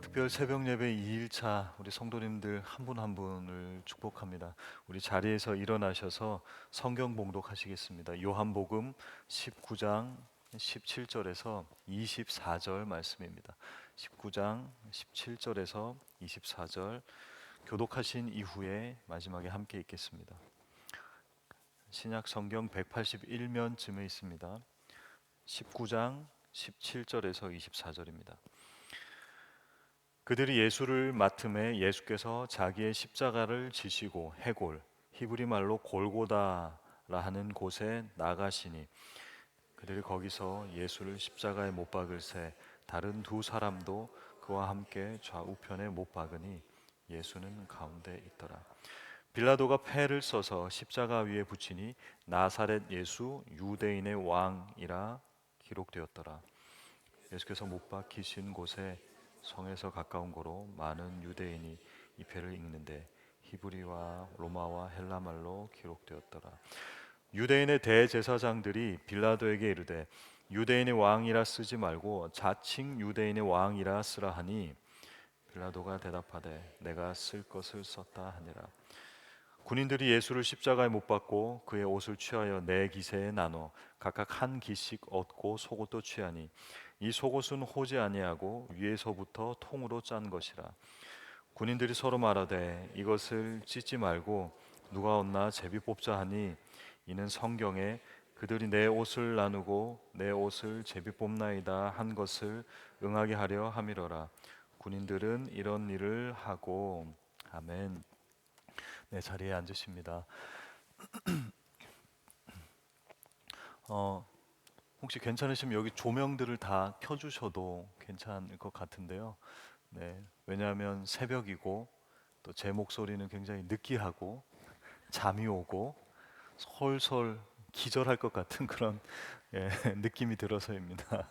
특별 새벽 예배 2일차 우리 성도님들 한 분 한 분을 축복합니다. 우리 자리에서 일어나셔서 성경 봉독하시겠습니다. 요한복음 19장 17절에서 24절 말씀입니다. 19장 17절에서 24절 교독하신 이후에 마지막에 함께 읽겠습니다. 신약 성경 181면쯤에 있습니다. 19장 17절에서 24절입니다. 그들이 예수를 맡음에 예수께서 자기의 십자가를 지시고 해골, 히브리 말로 골고다라 하는 곳에 나가시니 그들이 거기서 예수를 십자가에 못 박을새 다른 두 사람도 그와 함께 좌우편에 못 박으니 예수는 가운데 있더라. 빌라도가 패를 써서 십자가 위에 붙이니 나사렛 예수 유대인의 왕이라 기록되었더라. 예수께서 못 박히신 곳에 성에서 가까운 고로 많은 유대인이 이 패를 읽는데 히브리와 로마와 헬라 말로 기록되었더라. 유대인의 대제사장들이 빌라도에게 이르되 유대인의 왕이라 쓰지 말고 자칭 유대인의 왕이라 쓰라 하니 빌라도가 대답하되 내가 쓸 것을 썼다 하니라. 군인들이 예수를 십자가에 못 박고 그의 옷을 취하여 네 기세에 나눠 각각 한 기씩 얻고 속옷도 취하니 이 속옷은 호지 아니하고 위에서부터 통으로 짠 것이라. 군인들이 서로 말하되 이것을 찢지 말고 누가 얻나 제비 뽑자 하니 이는 성경에 그들이 내 옷을 나누고 내 옷을 제비 뽑나이다 한 것을 응하게 하려 함이로라. 군인들은 이런 일을 하고 아멘. 네, 자리에 앉으십니다. 혹시 괜찮으시면 여기 조명들을 다 켜주셔도 괜찮을 것 같은데요. 네, 왜냐하면 새벽이고 또 제 목소리는 굉장히 느끼하고 잠이 오고 솔솔 기절할 것 같은 그런 예, 느낌이 들어서입니다.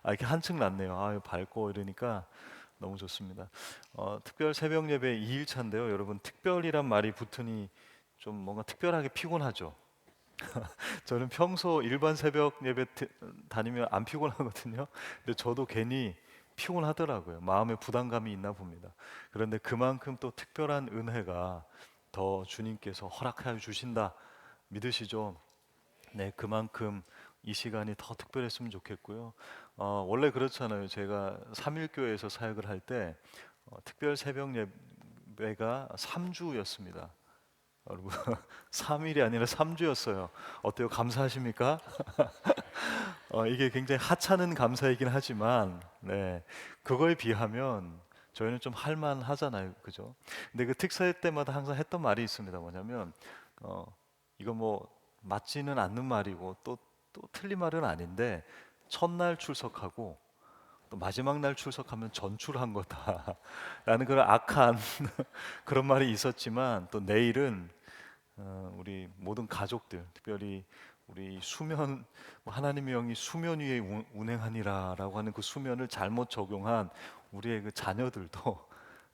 이렇게 한층 낫네요. 밝고 이러니까 너무 좋습니다. 특별 새벽 예배 2일차인데요. 여러분 특별이란 말이 붙으니 좀 뭔가 특별하게 피곤하죠. 저는 평소 일반 새벽 예배 다니면 안 피곤하거든요. 근데 저도 괜히 피곤하더라고요. 마음에 부담감이 있나 봅니다. 그런데 그만큼 또 특별한 은혜가 더 주님께서 허락하여 주신다 믿으시죠? 네, 그만큼 이 시간이 더 특별했으면 좋겠고요. 원래 그렇잖아요. 제가 삼일교회에서 사역을 할 때 특별 새벽 예배가 3주였습니다. 여러분 3일이 아니라 3주였어요. 어때요? 감사하십니까? 이게 굉장히 하찮은 감사이긴 하지만 네, 그거에 비하면 저희는 좀 할만하잖아요. 그죠? 근데 그 특사 때마다 항상 했던 말이 있습니다. 뭐냐면 어, 이거 뭐 맞지는 않는 말이고 또 틀린 말은 아닌데 첫날 출석하고 또 마지막 날 출석하면 전출한 거다라는 그런 악한 그런 말이 있었지만 또 내일은 우리 모든 가족들, 특별히 우리 수면 하나님의 영이 수면 위에 운행하니라라고 하는 그 수면을 잘못 적용한 우리의 그 자녀들도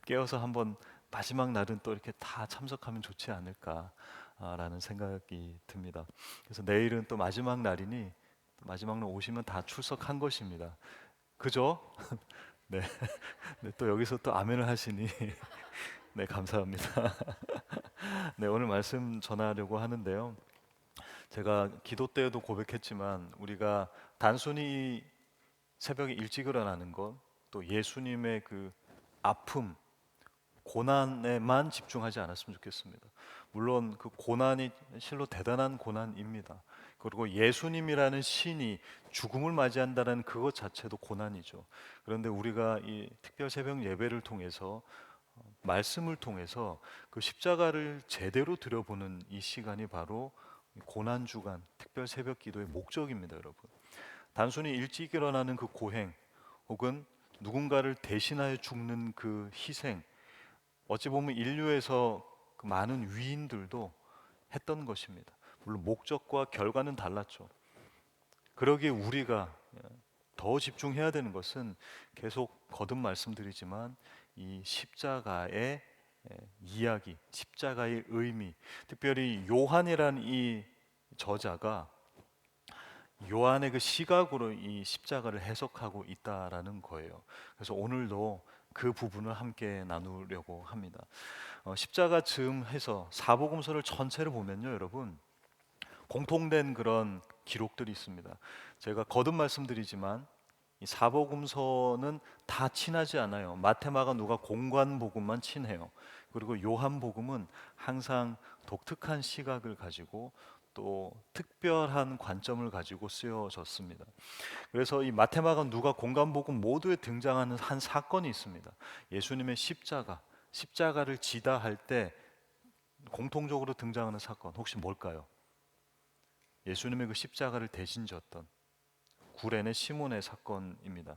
깨어서 한번 마지막 날은 또 이렇게 다 참석하면 좋지 않을까라는 생각이 듭니다. 그래서 내일은 또 마지막 날이니 마지막 날 오시면 다 출석한 것입니다. 그죠? 네. 네, 또 여기서 또 아멘을 하시니 네, 감사합니다. 네, 오늘 말씀 전하려고 하는데요. 제가 기도 때에도 고백했지만 우리가 단순히 새벽에 일찍 일어나는 것, 또 예수님의 그 아픔, 고난에만 집중하지 않았으면 좋겠습니다. 물론 그 고난이 실로 대단한 고난입니다. 그리고 예수님이라는 신이 죽음을 맞이한다는 그것 자체도 고난이죠. 그런데 우리가 이 특별 새벽 예배를 통해서 말씀을 통해서 그 십자가를 제대로 들여보는 이 시간이 바로 고난 주간 특별 새벽 기도의 목적입니다, 여러분. 단순히 일찍 일어나는 그 고행 혹은 누군가를 대신하여 죽는 그 희생, 어찌 보면 인류에서 그 많은 위인들도 했던 것입니다. 물론 목적과 결과는 달랐죠. 그러기에 우리가 더 집중해야 되는 것은 계속 거듭 말씀드리지만 이 십자가의 이야기, 십자가의 의미, 특별히 요한이란 이 저자가 요한의 그 시각으로 이 십자가를 해석하고 있다라는 거예요. 그래서 오늘도 그 부분을 함께 나누려고 합니다. 십자가 즈음해서 사복음서를 전체를 보면요, 여러분, 공통된 그런 기록들이 있습니다. 제가 거듭 말씀드리지만 이 사복음서는 다 친하지 않아요. 마테마가 누가 공관복음만 친해요. 그리고 요한복음은 항상 독특한 시각을 가지고 또 특별한 관점을 가지고 쓰여졌습니다. 그래서 이 마테마가 누가 공관복음 모두에 등장하는 한 사건이 있습니다. 예수님의 십자가를 지다 할 때 공통적으로 등장하는 사건 혹시 뭘까요? 예수님의 그 십자가를 대신 졌던 구레네 시몬의 사건입니다.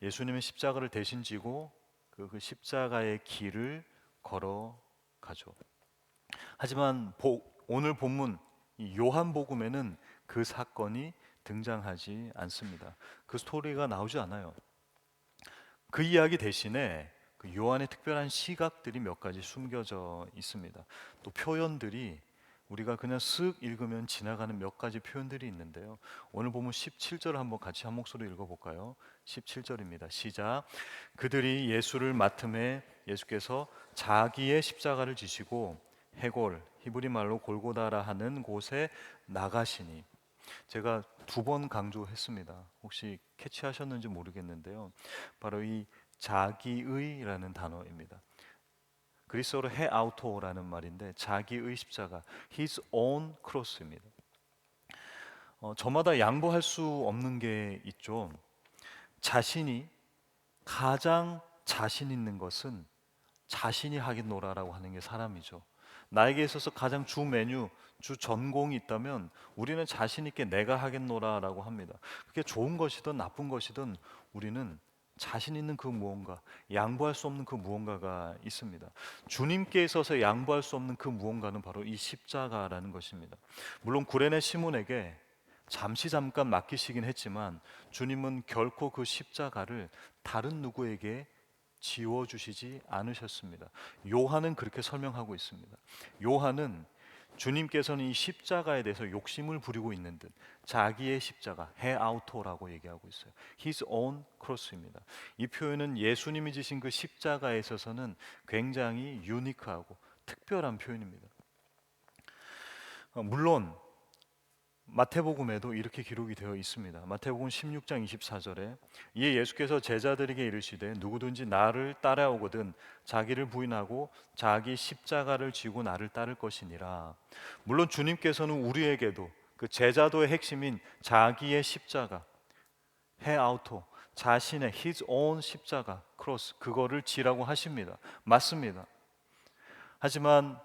예수님의 십자가를 대신 지고 그 십자가의 길을 걸어가죠. 하지만 오늘 본문 이 요한복음에는 그 사건이 등장하지 않습니다. 그 스토리가 나오지 않아요. 그 이야기 대신에 그 요한의 특별한 시각들이 몇 가지 숨겨져 있습니다. 또 표현들이 우리가 그냥 쓱 읽으면 지나가는 몇 가지 표현들이 있는데요. 오늘 보면 17절 한번 같이 한 목소리 읽어볼까요? 17절입니다. 시작. 그들이 예수를 맡음에 예수께서 자기의 십자가를 지시고 해골 히브리 말로 골고다라 하는 곳에 나가시니. 제가 두 번 강조했습니다. 혹시 캐치하셨는지 모르겠는데요. 바로 이 자기의라는 단어입니다. 그리스어로 헤아우토라는 말인데 자기의 십자가, his own cross입니다. 저마다 양보할 수 없는 게 있죠. 자신이 가장 자신 있는 것은 자신이 하겠노라라고 하는 게 사람이죠. 나에게 있어서 가장 주 메뉴, 주 전공이 있다면 우리는 자신 있게 내가 하겠노라라고 합니다. 그게 좋은 것이든 나쁜 것이든 우리는 자신 있는 그 무언가, 양보할 수 없는 그 무언가가 있습니다. 주님께 있어서 양보할 수 없는 그 무언가는 바로 이 십자가라는 것입니다. 물론 구레네 시몬에게 잠깐 맡기시긴 했지만 주님은 결코 그 십자가를 다른 누구에게 지워주시지 않으셨습니다. 요한은 그렇게 설명하고 있습니다. 요한은 주님께서는 이 십자가에 대해서 욕심을 부리고 있는 듯 자기의 십자가, 헤아우토라고 얘기하고 있어요. His own cross입니다. 이 표현은 예수님이 지신 그 십자가에 있어서는 굉장히 유니크하고 특별한 표현입니다. 물론 마태복음에도 이렇게 기록이 되어 있습니다. 마태복음 16장 24절에 이에 예수께서 제자들에게 이르시되 누구든지 나를 따라오거든 자기를 부인하고 자기 십자가를 지고 나를 따를 것이니라. 물론 주님께서는 우리에게도 그 제자도의 핵심인 자기의 십자가, 헤아우토, 자신의 his own 십자가, 크로스, 그거를 지라고 하십니다. 맞습니다. 하지만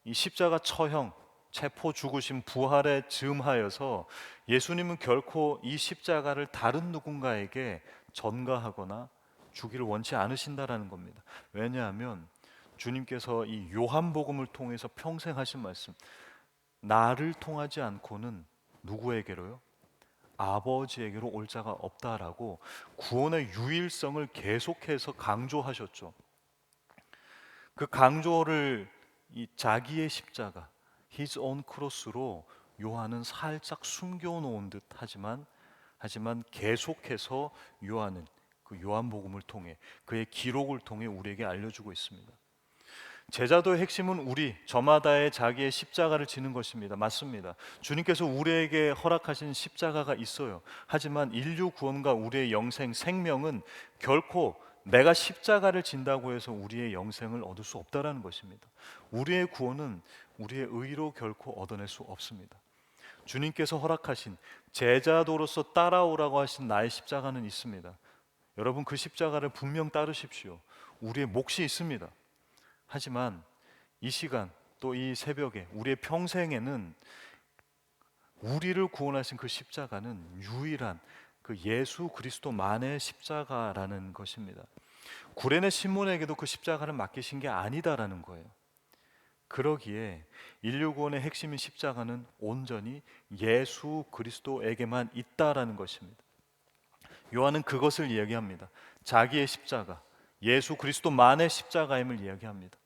이 십자가 처형, 체포 죽으심 부활에 즈음하여서 예수님은 결코 이 십자가를 다른 누군가에게 전가하거나 주기를 원치 않으신다라는 겁니다. 왜냐하면 주님께서 이 요한복음을 통해서 평생 하신 말씀, 나를 통하지 않고는 누구에게로요? 아버지에게로 올 자가 없다라고 구원의 유일성을 계속해서 강조하셨죠. 그 강조를 이 자기의 십자가, his own cross로 요한은 살짝 숨겨놓은 듯 하지만 계속해서 요한은 그 요한복음을 통해 그의 기록을 통해 우리에게 알려주고 있습니다. 제자도의 핵심은 저마다의 자기의 십자가를 지는 것입니다. 맞습니다. 주님께서 우리에게 허락하신 십자가가 있어요. 하지만 인류 구원과 우리의 영생, 생명은 결코 내가 십자가를 진다고 해서 우리의 영생을 얻을 수 없다라는 것입니다. 우리의 구원은 우리의 의로 결코 얻어낼 수 없습니다. 주님께서 허락하신 제자도로서 따라오라고 하신 나의 십자가는 있습니다. 여러분 그 십자가를 분명 따르십시오. 우리의 몫이 있습니다. 하지만 이 시간 또 이 새벽에 우리의 평생에는 우리를 구원하신 그 십자가는 유일한 그 예수 그리스도만의 십자가라는 것입니다. 구레네 시몬에게도 그 십자가를 맡기신 게 아니다라는 거예요. 그러기에 인류 구원의 핵심인 십자가는 온전히 예수 그리스도에게만 있다라는 것입니다. 요한은 그것을 이야기합니다. 자기의 십자가, 예수 그리스도만의 십자가임을 이야기합니다.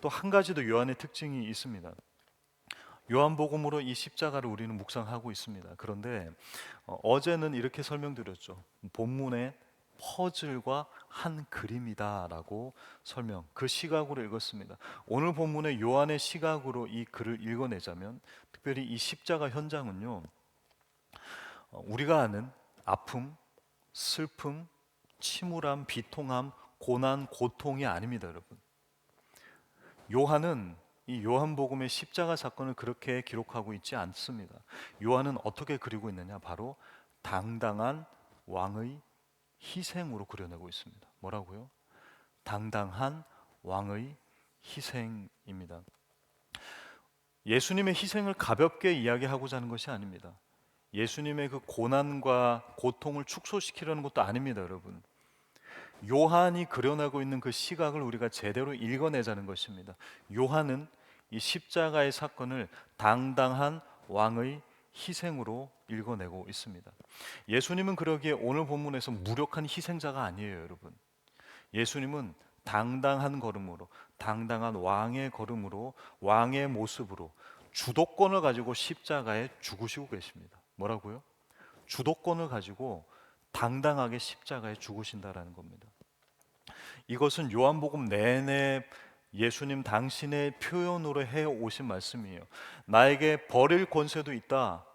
또 한 가지 더 요한의 특징이 있습니다. 요한복음으로 이 십자가를 우리는 묵상하고 있습니다. 그런데 어제는 이렇게 설명드렸죠. 본문에 퍼즐과 한 그림이다라고 설명, 그 시각으로 읽었습니다. 오늘 본문의 요한의 시각으로 이 글을 읽어내자면, 특별히 이 십자가 현장은요, 우리가 아는 아픔, 슬픔, 침울함, 비통함, 고난, 고통이 아닙니다, 여러분. 요한은 이 요한복음의 십자가 사건을 그렇게 기록하고 있지 않습니다. 요한은 어떻게 그리고 있느냐? 바로 당당한 왕의 희생으로 그려내고 있습니다. 뭐라고요? 당당한 왕의 희생입니다. 예수님의 희생을 가볍게 이야기하고자 하는 것이 아닙니다. 예수님의 그 고난과 고통을 축소시키려는 것도 아닙니다, 여러분. 요한이 그려내고 있는 그 시각을 우리가 제대로 읽어내자는 것입니다. 요한은 이 십자가의 사건을 당당한 왕의 희생으로 읽어내고 있습니다. 예수님은 그러기에 오늘 본문에서 무력한 희생자가 아니에요, 여러분. 예수님은 당당한 걸음으로, 당당한 왕의 걸음으로, 왕의 모습으로 주도권을 가지고 십자가에 죽으시고 계십니다. 뭐라고요? 주도권을 가지고 당당하게 십자가에 죽으신다라는 겁니다. 이것은 요한복음 내내 예수님 당신의 표현으로 해 오신 말씀이에요. 나에게 버릴 권세도 있다.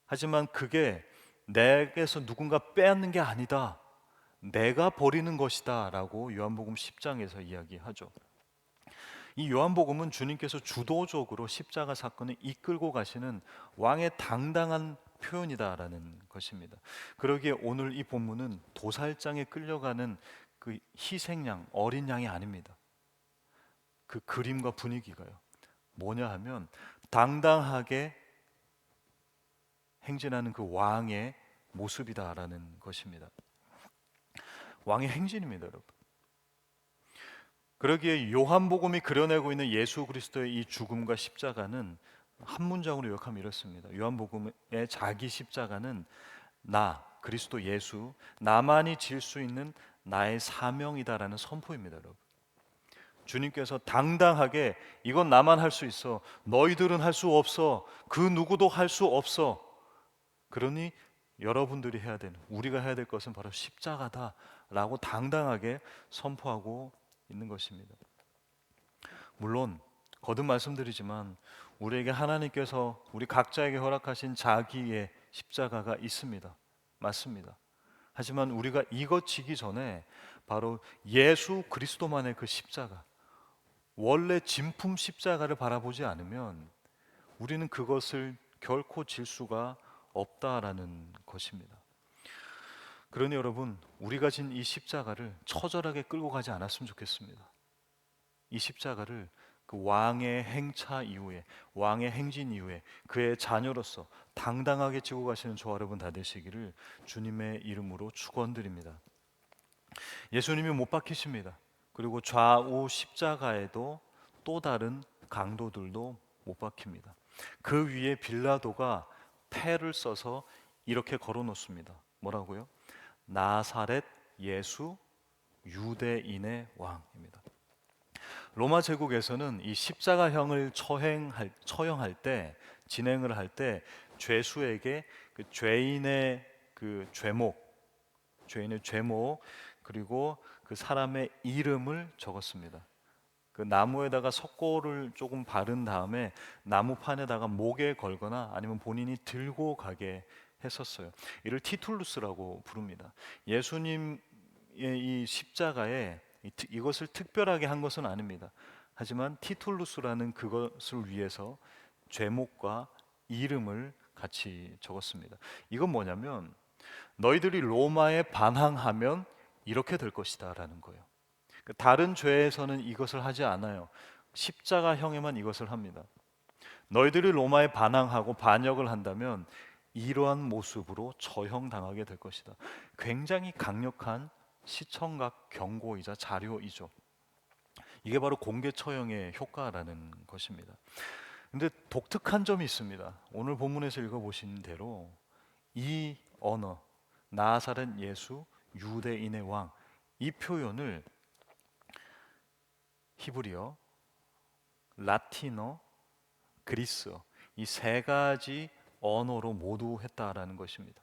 하지만 그게 내게서 누군가 빼앗는 게 아니다. 내가 버리는 것이다 라고 요한복음 10장에서 이야기하죠. 이 요한복음은 주님께서 주도적으로 십자가 사건을 이끌고 가시는 왕의 당당한 표현이다라는 것입니다. 그러기에 오늘 이 본문은 도살장에 끌려가는 그 희생양, 어린 양이 아닙니다. 그 그림과 분위기가요. 뭐냐 하면 당당하게 행진하는 그 왕의 모습이다라는 것입니다. 왕의 행진입니다, 여러분. 그러기에 요한복음이 그려내고 있는 예수 그리스도의 이 죽음과 십자가는 한 문장으로 요약하면 이렇습니다. 요한복음의 자기 십자가는 나, 그리스도 예수, 나만이 질 수 있는 나의 사명이다라는 선포입니다, 여러분. 주님께서 당당하게 이건 나만 할 수 있어. 너희들은 할 수 없어. 그 누구도 할 수 없어. 그러니 여러분들이 해야 되는, 우리가 해야 될 것은 바로 십자가다라고 당당하게 선포하고 있는 것입니다. 물론 거듭 말씀드리지만 우리에게 하나님께서 우리 각자에게 허락하신 자기의 십자가가 있습니다. 맞습니다. 하지만 우리가 이것 지기 전에 바로 예수 그리스도만의 그 십자가, 원래 진품 십자가를 바라보지 않으면 우리는 그것을 결코 질 수가 없다라는 것입니다. 그러니 여러분, 우리가 진 이 십자가를 처절하게 끌고 가지 않았으면 좋겠습니다. 이 십자가를 그 왕의 행차 이후에, 왕의 행진 이후에 그의 자녀로서 당당하게 지고 가시는 저와 여러분 다 되시기를 주님의 이름으로 축원드립니다. 예수님이 못 박히십니다. 그리고 좌우 십자가에도 또 다른 강도들도 못 박힙니다. 그 위에 빌라도가 패를 써서 이렇게 걸어 놓습니다. 뭐라고요? 나사렛 예수 유대인의 왕입니다. 로마 제국에서는 이 십자가형을 처형할 때, 진행을 할 때 죄수에게 그 죄인의 죄목 그리고 그 사람의 이름을 적었습니다. 그 나무에다가 석고를 조금 바른 다음에 나무판에다가 목에 걸거나 아니면 본인이 들고 가게 했었어요. 이를 티툴루스라고 부릅니다. 예수님의 이 십자가에 이것을 특별하게 한 것은 아닙니다. 하지만 티툴루스라는 그것을 위해서 죄목과 이름을 같이 적었습니다. 이건 뭐냐면 너희들이 로마에 반항하면 이렇게 될 것이다 라는 거예요. 다른 죄에서는 이것을 하지 않아요. 십자가형에만 이것을 합니다. 너희들이 로마에 반항하고 반역을 한다면 이러한 모습으로 처형당하게 될 것이다. 굉장히 강력한 시청각 경고이자 자료이죠. 이게 바로 공개 처형의 효과라는 것입니다. 근데 독특한 점이 있습니다. 오늘 본문에서 읽어보신 대로 이 언어, 나사렛 예수 유대인의 왕, 이 표현을 히브리어, 라틴어, 그리스어 이 세 가지 언어로 모두 했다라는 것입니다.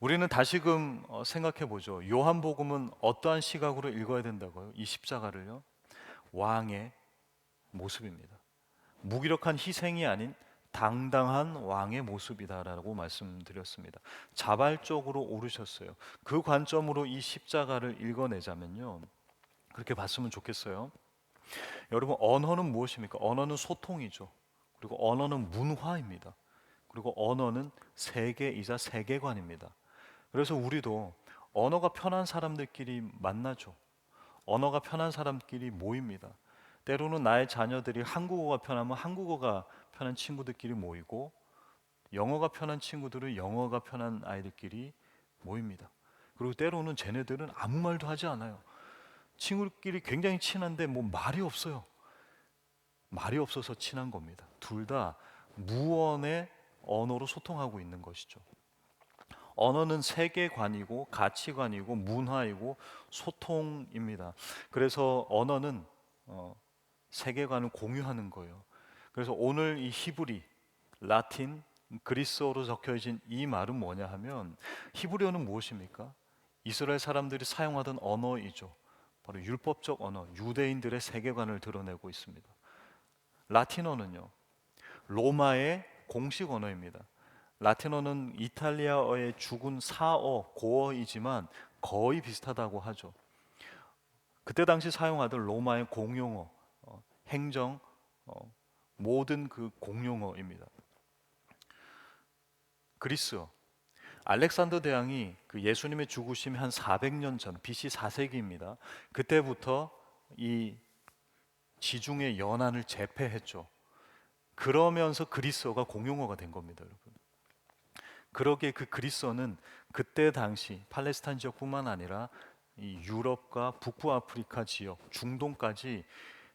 우리는 다시금 생각해 보죠. 요한복음은 어떠한 시각으로 읽어야 된다고요? 이 십자가를요? 왕의 모습입니다. 무기력한 희생이 아닌 당당한 왕의 모습이다라고 말씀드렸습니다. 자발적으로 오르셨어요. 그 관점으로 이 십자가를 읽어내자면요, 그렇게 봤으면 좋겠어요. 여러분, 언어는 무엇입니까? 언어는 소통이죠. 그리고 언어는 문화입니다. 그리고 언어는 세계이자 세계관입니다. 그래서 우리도 언어가 편한 사람들끼리 만나죠. 언어가 편한 사람끼리 모입니다. 때로는 나의 자녀들이 한국어가 편하면 한국어가 편한 친구들끼리 모이고, 영어가 편한 친구들은 영어가 편한 아이들끼리 모입니다. 그리고 때로는 쟤네들은 아무 말도 하지 않아요. 친구들끼리 굉장히 친한데 뭐 말이 없어요. 말이 없어서 친한 겁니다. 둘 다 무언의 언어로 소통하고 있는 것이죠. 언어는 세계관이고 가치관이고 문화이고 소통입니다. 그래서 언어는 세계관을 공유하는 거예요. 그래서 오늘 이 히브리, 라틴, 그리스어로 적혀진 이 말은 뭐냐 하면, 히브리어는 무엇입니까? 이스라엘 사람들이 사용하던 언어이죠. 바로 율법적 언어, 유대인들의 세계관을 드러내고 있습니다. 라틴어는요, 로마의 공식 언어입니다. 라틴어는 이탈리아어의 죽은 사어, 고어이지만 거의 비슷하다고 하죠. 그때 당시 사용하던 로마의 공용어, 행정, 모든 그 공용어입니다. 그리스어, 알렉산더 대왕이 그 예수님의 죽으심 한 400년 전, BC 4세기입니다. 그때부터 이 지중해 연안을 제패했죠. 그러면서 그리스어가 공용어가 된 겁니다, 여러분. 그러기에 그 그리스어는 그때 당시 팔레스타인 지역뿐만 아니라 이 유럽과 북부 아프리카 지역, 중동까지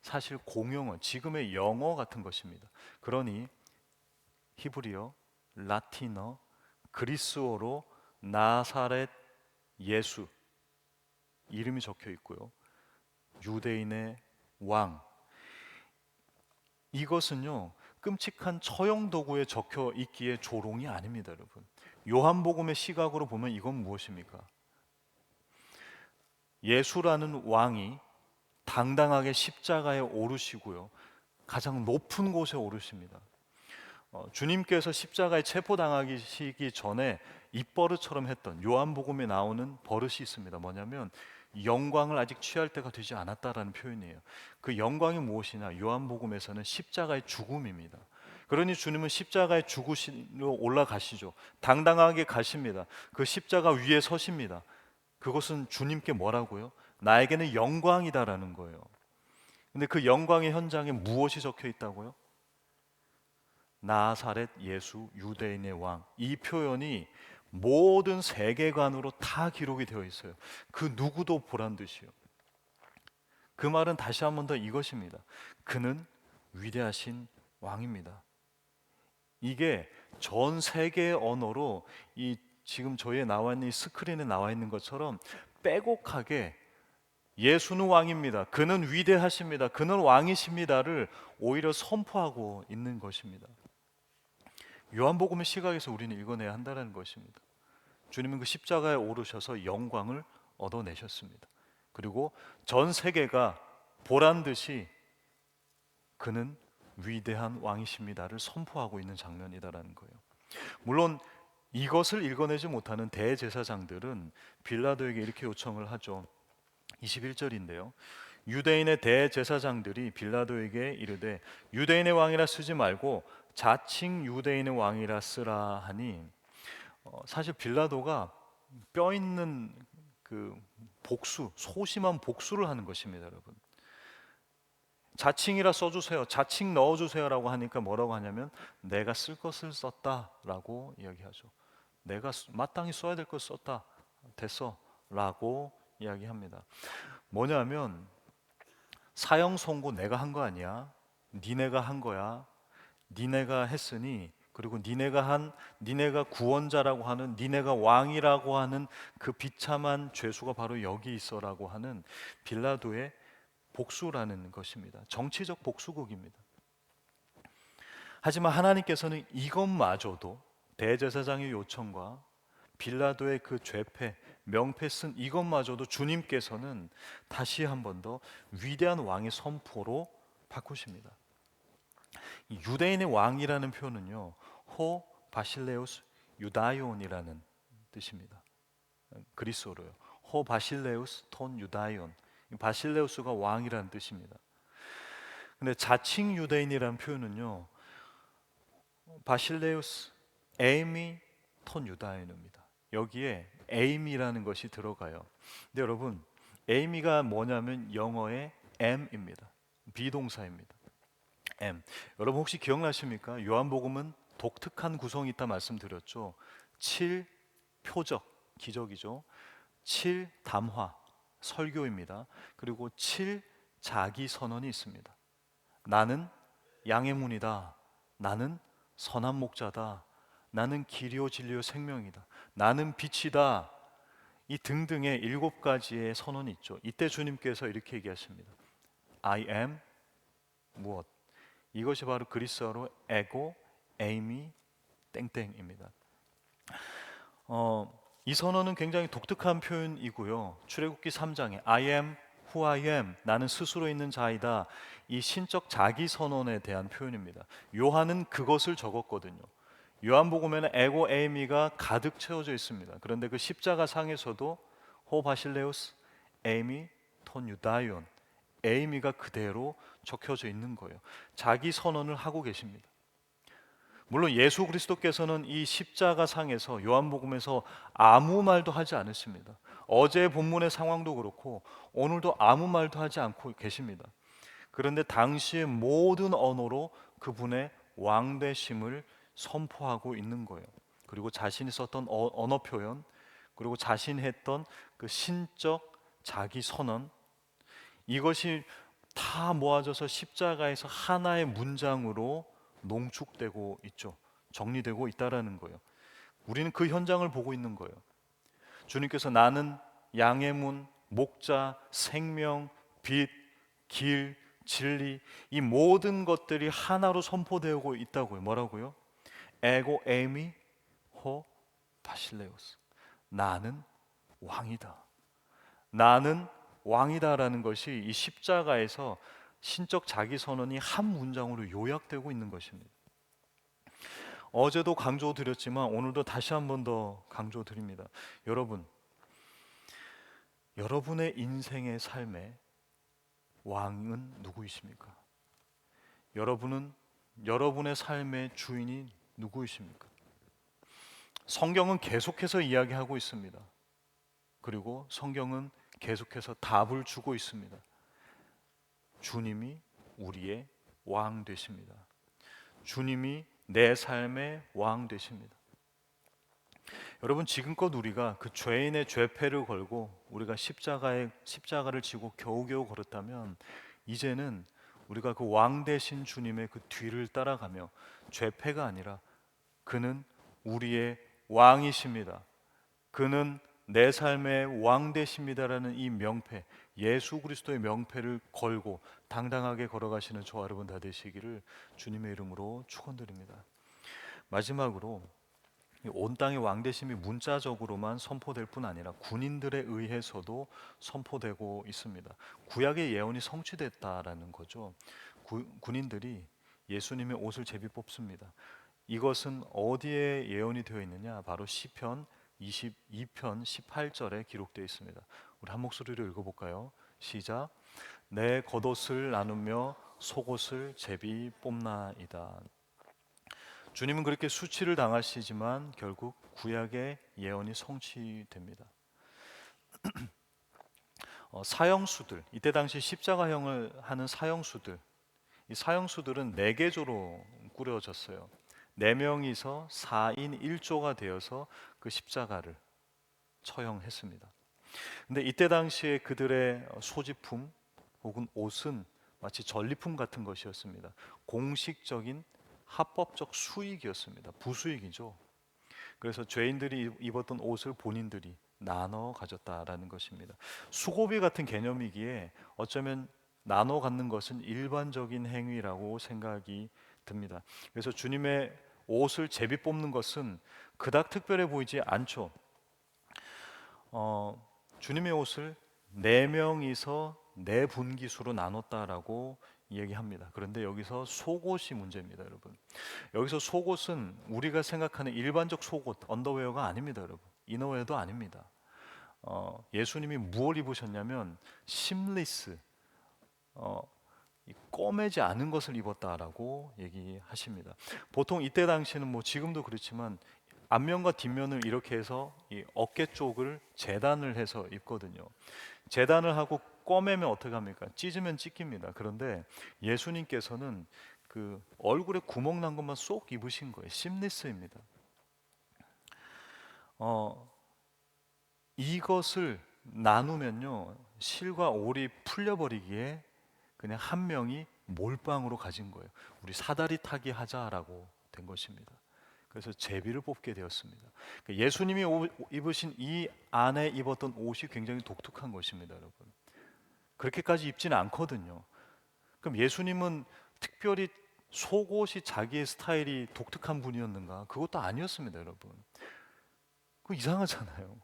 사실 공용어, 지금의 영어 같은 것입니다. 그러니 히브리어, 라틴어, 그리스어로 나사렛 예수 이름이 적혀 있고요. 유대인의 왕. 이것은요, 끔찍한 처형 도구에 적혀 있기에 조롱이 아닙니다, 여러분. 요한복음의 시각으로 보면 이건 무엇입니까? 예수라는 왕이 당당하게 십자가에 오르시고요, 가장 높은 곳에 오르십니다. 주님께서 십자가에 체포당하시기 전에 입버릇처럼 했던 요한복음에 나오는 버릇이 있습니다. 뭐냐면 영광을 아직 취할 때가 되지 않았다라는 표현이에요. 그 영광이 무엇이냐? 요한복음에서는 십자가의 죽음입니다. 그러니 주님은 십자가에 죽으시러 올라가시죠. 당당하게 가십니다. 그 십자가 위에 서십니다. 그것은 주님께 뭐라고요? 나에게는 영광이다라는 거예요. 근데 그 영광의 현장에 무엇이 적혀 있다고요? 나사렛 예수 유대인의 왕. 이 표현이 모든 세계관으로 다 기록이 되어 있어요. 그 누구도 보란 듯이요. 그 말은 다시 한 번 더 이것입니다. 그는 위대하신 왕입니다. 이게 전 세계의 언어로 이 지금 저희에 나와 있는 이 스크린에 나와 있는 것처럼 빼곡하게 예수는 왕입니다. 그는 위대하십니다. 그는 왕이십니다를 오히려 선포하고 있는 것입니다. 요한복음의 시각에서 우리는 읽어내야 한다는 것입니다. 주님은 그 십자가에 오르셔서 영광을 얻어내셨습니다. 그리고 전 세계가 보란 듯이 그는 위대한 왕이십니다를 선포하고 있는 장면이다라는 거예요. 물론 이것을 읽어내지 못하는 대제사장들은 빌라도에게 이렇게 요청을 하죠. 21절인데요. 유대인의 대제사장들이 빌라도에게 이르되 유대인의 왕이라 쓰지 말고 자칭 유대인의 왕이라 쓰라 하니, 사실 빌라도가 뼈 있는 그 복수, 소심한 복수를 하는 것입니다, 여러분. 자칭이라 써주세요, 자칭 넣어주세요라고 하니까 뭐라고 하냐면 내가 쓸 것을 썼다라고 이야기하죠. 내가 마땅히 써야 될 걸 썼다, 됐어라고 이야기합니다. 뭐냐면 사형 선고 내가 한 거 아니야, 니네가 한 거야, 니네가 했으니, 그리고 니네가 구원자라고 하는, 니네가 왕이라고 하는 그 비참한 죄수가 바로 여기 있어라고 하는 빌라도의 복수라는 것입니다. 정치적 복수극입니다. 하지만 하나님께서는 이것마저도 대제사장의 요청과 빌라도의 그 죄패, 명패 쓴 이것마저도 주님께서는 다시 한 번 더 위대한 왕의 선포로 바꾸십니다. 이 유대인의 왕이라는 표현은요, 호 바실레우스 유다이온이라는 뜻입니다. 그리스어로요. 호 바실레우스 톤 유다이온. 바실레우스가 왕이라는 뜻입니다. 근데 자칭 유대인이라는 표현은요, 바실레우스 에이미 톤 유다이온입니다. 여기에 에이미라는 것이 들어가요. 근데 여러분, 에이미가 뭐냐면 영어의 am입니다. 비동사입니다. M. 여러분 혹시 기억나십니까? 요한복음은 독특한 구성이 있다 말씀드렸죠. 7 표적, 기적이죠. 7 담화, 설교입니다. 그리고 7 자기 선언이 있습니다. 나는 양의 문이다. 나는 선한 목자다. 나는 길이요 진리요 생명이다. 나는 빛이다. 이 등등의 7가지의 선언이 있죠. 이때 주님께서 이렇게 얘기하십니다. I am 무엇? 이것이 바로 그리스어로 에고 에이미 땡땡입니다. 이 선언은 굉장히 독특한 표현이고요. 출애굽기 3장에 I am who I am, 나는 스스로 있는 자이다. 이 신적 자기 선언에 대한 표현입니다. 요한은 그것을 적었거든요. 요한복음에는 에고 에이미가 가득 채워져 있습니다. 그런데 그 십자가 상에서도 호 바실레우스 에이미 톤 유다이온, 에이미가 그대로 적혀져 있는 거예요. 자기 선언을 하고 계십니다. 물론 예수 그리스도께서는 이 십자가 상에서 요한복음에서 아무 말도 하지 않으십니다. 어제 본문의 상황도 그렇고 오늘도 아무 말도 하지 않고 계십니다. 그런데 당시의 모든 언어로 그분의 왕되심을 선포하고 있는 거예요. 그리고 자신이 썼던 언어 표현, 그리고 자신이 했던 그 신적 자기 선언, 이것이 다 모아져서 십자가에서 하나의 문장으로 농축되고 있죠. 정리되고 있다라는 거예요. 우리는 그 현장을 보고 있는 거예요. 주님께서 나는 양의 문, 목자, 생명, 빛, 길, 진리, 이 모든 것들이 하나로 선포되고 있다고요. 뭐라고요? 에고 에이미 호 바실레우스. 나는 왕이다. 나는 왕이다라는 것이 이 십자가에서 신적 자기 선언이 한 문장으로 요약되고 있는 것입니다. 어제도 강조드렸지만 오늘도 다시 한 번 더 강조드립니다. 여러분, 여러분의 인생의 삶에 왕은 누구이십니까? 여러분은 여러분의 삶의 주인이 누구이십니까? 성경은 계속해서 이야기하고 있습니다. 그리고 성경은 계속해서 답을 주고 있습니다. 주님이 우리의 왕 되십니다. 주님이 내 삶의 왕 되십니다. 여러분, 지금껏 우리가 그 죄인의 죄패를 걸고 우리가 십자가를 지고 겨우겨우 걸었다면 이제는 우리가 그 왕 되신 주님의 그 뒤를 따라가며 죄패가 아니라 그는 우리의 왕이십니다. 그는 내 삶의 왕 되십니다라는 이 명패, 예수 그리스도의 명패를 걸고 당당하게 걸어가시는 저와 여러분 다 되시기를 주님의 이름으로 축원드립니다. 마지막으로 온 땅의 왕 되심이 문자적으로만 선포될 뿐 아니라 군인들에 의해서도 선포되고 있습니다. 구약의 예언이 성취됐다라는 거죠. 군인들이 예수님의 옷을 제비 뽑습니다. 이것은 어디에 예언이 되어 있느냐? 바로 시편 22편 18절에 기록되어 있습니다. 우리 한 목소리로 읽어볼까요? 시작. 내 겉옷을 나누며 속옷을 제비 뽑나이다. 주님은 그렇게 수치를 당하시지만 결국 구약의 예언이 성취됩니다. 사형수들, 이때 당시 십자가형을 하는 사형수들, 이 사형수들은 4개조로 꾸려졌어요. 4명이서 4인 1조가 되어서 그 십자가를 처형했습니다. 근데 이때 당시에 그들의 소지품 혹은 옷은 마치 전리품 같은 것이었습니다. 공식적인 합법적 수익이었습니다. 부수익이죠. 그래서 죄인들이 입었던 옷을 본인들이 나눠 가졌다라는 것입니다. 수고비 같은 개념이기에 어쩌면 나눠 갖는 것은 일반적인 행위라고 생각이 듭니다. 그래서 주님의 옷을 제비 뽑는 것은 그닥 특별해 보이지 않죠. 주님의 옷을 네 명이서 네 분기수로 나눴다라고 얘기합니다. 그런데 여기서 속옷이 문제입니다, 여러분. 여기서 속옷은 우리가 생각하는 일반적 속옷, 언더웨어가 아닙니다, 여러분. 이너웨어도 아닙니다. 예수님이 무엇 입으셨냐면 심리스, 어, 이 꼬매지 않은 것을 입었다라고 얘기하십니다. 보통 이때 당시는 뭐 지금도 그렇지만 앞면과 뒷면을 이렇게 해서 이 어깨 쪽을 재단을 해서 입거든요. 재단을 하고 꼬매면 어떻게 합니까? 찢으면 찢깁니다. 그런데 예수님께서는 그 얼굴에 구멍 난 것만 쏙 입으신 거예요. 심리스입니다. 어, 이것을 나누면요, 실과 올이 풀려버리기에 그냥 한 명이 몰빵으로 가진 거예요. 우리 사다리 타기 하자라고 된 것입니다. 그래서 제비를 뽑게 되었습니다. 예수님이 입으신 이 안에 입었던 옷이 굉장히 독특한 것입니다, 여러분. 그렇게까지 입지는 않거든요. 그럼 예수님은 특별히 속옷이 자기의 스타일이 독특한 분이었는가? 그것도 아니었습니다, 여러분. 그거 이상하잖아요.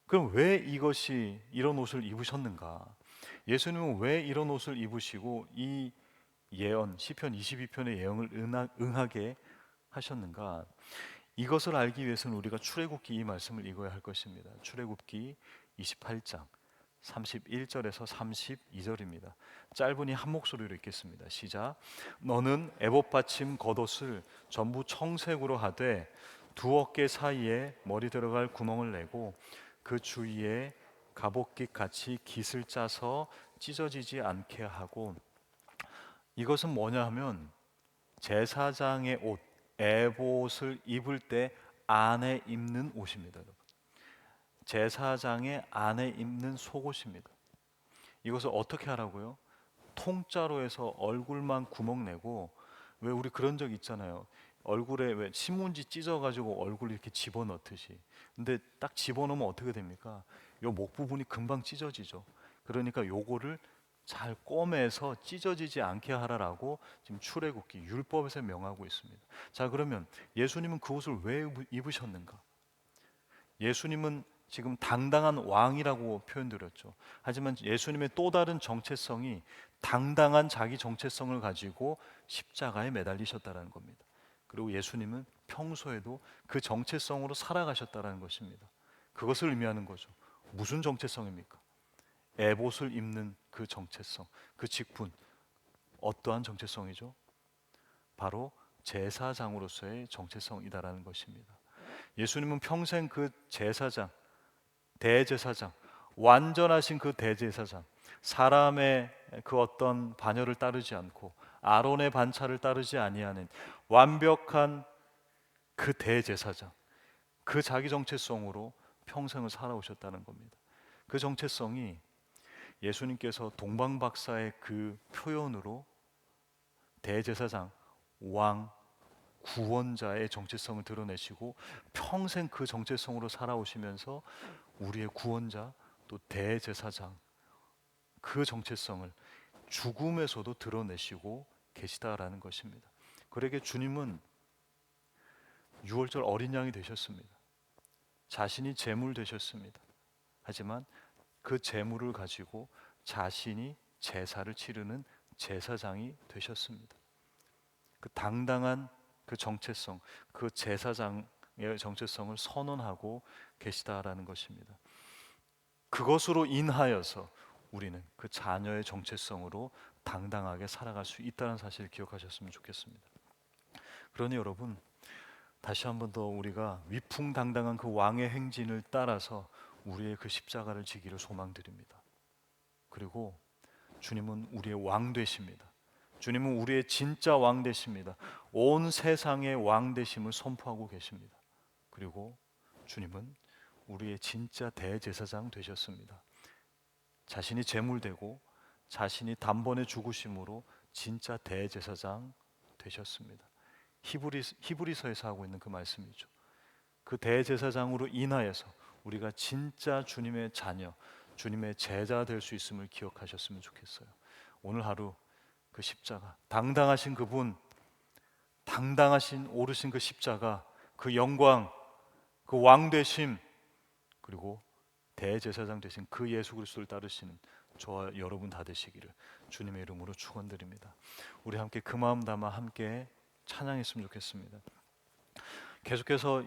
그럼 왜 이것이 이런 옷을 입으셨는가? 예수님은 왜 이런 옷을 입으시고 이 예언 시편 22편의 예언을 응하게 하셨는가? 이것을 알기 위해서는 우리가 출애굽기 이 말씀을 읽어야 할 것입니다. 출애굽기 28장 31절에서 32절입니다. 짧으니 한 목소리로 읽겠습니다. 시작. 너는 에봇 받침 겉옷을 전부 청색으로 하되 두 어깨 사이에 머리 들어갈 구멍을 내고 그 주위에 갑옷깃 같이 깃을 짜서 찢어지지 않게 하고, 이것은 뭐냐 하면 제사장의 옷, 에봇을 입을 때 안에 입는 옷입니다. 여러분. 제사장의 안에 입는 속옷입니다. 이것을 어떻게 하라고요? 통짜로 해서 얼굴만 구멍 내고, 왜 우리 그런 적 있잖아요. 얼굴에 왜 신문지 찢어가지고 얼굴 이렇게 집어넣듯이. 근데 딱 집어넣으면 어떻게 됩니까? 요 목 부분이 금방 찢어지죠. 그러니까 요거를 잘 꿰매서 찢어지지 않게 하라라고 지금 출애굽기 율법에서 명하고 있습니다. 자, 그러면 예수님은 그 옷을 왜 입으셨는가? 예수님은 지금 당당한 왕이라고 표현드렸죠. 하지만 예수님의 또 다른 정체성이 당당한 자기 정체성을 가지고 십자가에 매달리셨다는 겁니다. 그리고 예수님은 평소에도 그 정체성으로 살아가셨다는 것입니다. 그것을 의미하는 거죠. 무슨 정체성입니까? 에봇을 입는 그 정체성, 그 직분, 어떠한 정체성이죠? 바로 제사장으로서의 정체성이다라는 것입니다. 예수님은 평생 그 제사장, 대제사장, 완전하신 그 대제사장, 사람의 그 어떤 반열을 따르지 않고 아론의 반차를 따르지 아니하는 완벽한 그 대제사장, 그 자기 정체성으로 평생을 살아오셨다는 겁니다. 그 정체성이 예수님께서 동방박사의 그 표현으로 대제사장, 왕, 구원자의 정체성을 드러내시고 평생 그 정체성으로 살아오시면서 우리의 구원자 또 대제사장, 그 정체성을 죽음에서도 드러내시고 계시다라는 것입니다. 그러게 주님은 6월절 어린 양이 되셨습니다. 자신이 제물 되셨습니다. 하지만 그 제물을 가지고 자신이 제사를 치르는 제사장이 되셨습니다. 그 당당한 그 정체성, 그 제사장의 정체성을 선언하고 계시다라는 것입니다. 그것으로 인하여서 우리는 그 자녀의 정체성으로 당당하게 살아갈 수 있다는 사실을 기억하셨으면 좋겠습니다. 그러니 여러분, 다시 한번 더 우리가 위풍당당한 그 왕의 행진을 따라서 우리의 그 십자가를 지기를 소망드립니다. 그리고 주님은 우리의 왕 되십니다. 주님은 우리의 진짜 왕 되십니다. 온 세상의 왕 되심을 선포하고 계십니다. 그리고 주님은 우리의 진짜 대제사장 되셨습니다. 자신이 제물되고 자신이 단번에 죽으심으로 진짜 대제사장 되셨습니다. 히브리서에서 하고 있는 그 말씀이죠. 그 대제사장으로 인하여서 우리가 진짜 주님의 자녀, 주님의 제자 될 수 있음을 기억하셨으면 좋겠어요. 오늘 하루 그 십자가, 당당하신 그분, 당당하신 오르신 그 십자가, 그 영광, 그 왕되심, 그리고 대제사장 되신 그 예수 그리스도를 따르시는 저와 여러분 다 되시기를 주님의 이름으로 축원드립니다. 우리 함께 그 마음 담아 함께 찬양했으면 좋겠습니다. 계속해서